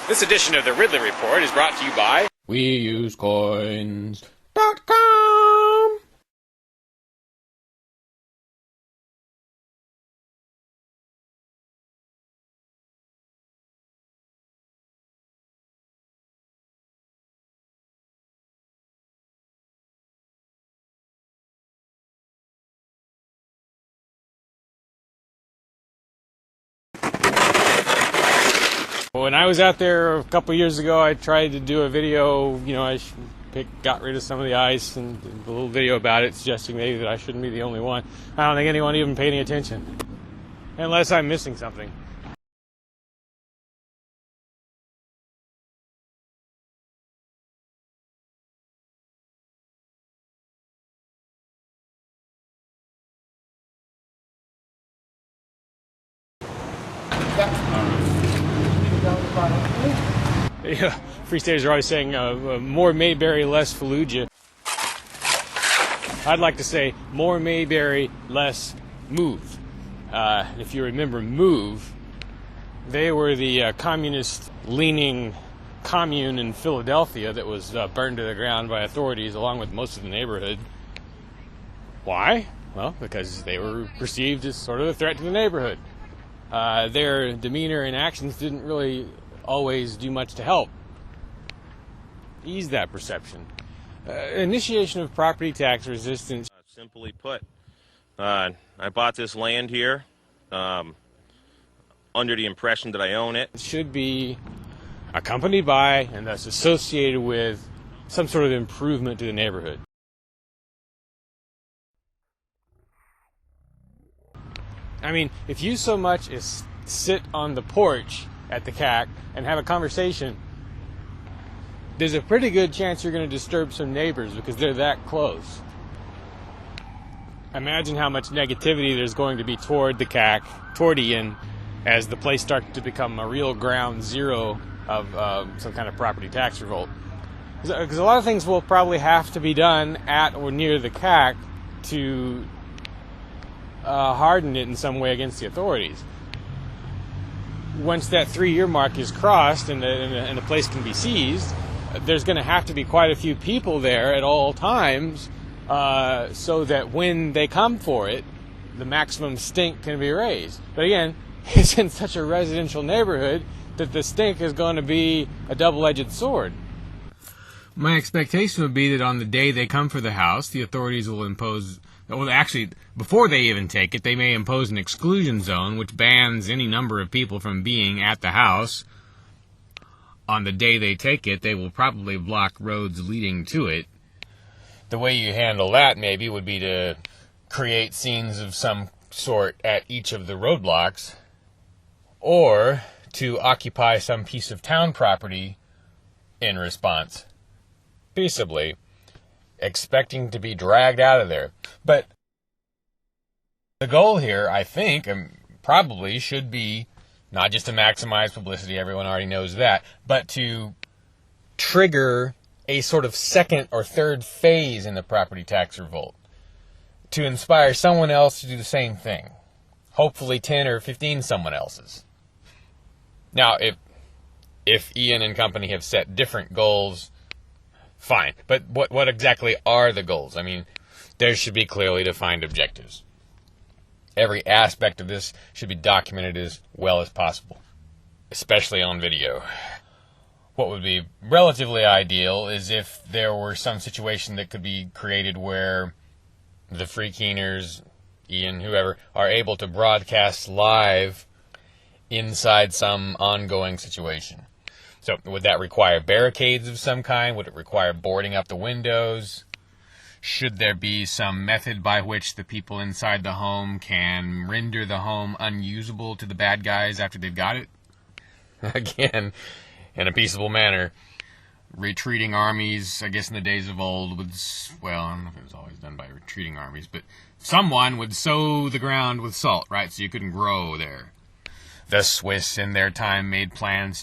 This edition of the Ridley Report is brought to you by WeUseCoins.com. When I was out there a couple years ago, I tried to do a video, I got rid of some of the ice and did a little video about it, suggesting maybe that I shouldn't be the only one. I don't think anyone even paid any attention, unless I'm missing something. Yeah, Free Staters are always saying more Mayberry, less Fallujah. I'd like to say more Mayberry, less Move. If you remember Move, they were the communist-leaning commune in Philadelphia that was burned to the ground by authorities along with most of the neighborhood. Why? Well, because they were perceived as sort of a threat to the neighborhood. Their demeanor and actions didn't really always do much to help ease that perception. Initiation of property tax resistance. Simply put, I bought this land here under the impression that I own it. It should be accompanied by and thus associated with some sort of improvement to the neighborhood. I mean, if you so much as sit on the porch at the CAC and have a conversation, there's a pretty good chance you're going to disturb some neighbors because they're that close. Imagine how much negativity there's going to be toward the CAC, toward Ian, as the place starts to become a real ground zero of some kind of property tax revolt. Because a lot of things will probably have to be done at or near the CAC to harden it in some way against the authorities. Once that 3-year mark is crossed and the place can be seized, there's going to have to be quite a few people there at all times so that when they come for it, the maximum stink can be raised. But again, it's in such a residential neighborhood that the stink is going to be a double-edged sword. My expectation would be that on the day they come for the house, the authorities will impose... Well, actually, before they even take it, they may impose an exclusion zone, which bans any number of people from being at the house. On the day they take it, they will probably block roads leading to it. The way you handle that, maybe, would be to create scenes of some sort at each of the roadblocks, or to occupy some piece of town property in response, peaceably, expecting to be dragged out of there. But the goal here, I think, probably should be not just to maximize publicity, everyone already knows that, but to trigger a sort of second or third phase in the property tax revolt, to inspire someone else to do the same thing, hopefully 10 or 15 someone else's. Now, if Ian and company have set different goals, fine. But what exactly are the goals? I mean, there should be clearly defined objectives. Every aspect of this should be documented as well as possible, especially on video. What would be relatively ideal is if there were some situation that could be created where the free keeners, Ian, whoever, are able to broadcast live inside some ongoing situation. So would that require barricades of some kind? Would it require boarding up the windows? Should there be some method by which the people inside the home can render the home unusable to the bad guys after they've got it? Again, in a peaceable manner. Retreating armies, I guess in the days of old, would, well, I don't know if it was always done by retreating armies, but someone would sow the ground with salt, right, so you couldn't grow there. The Swiss in their time made plans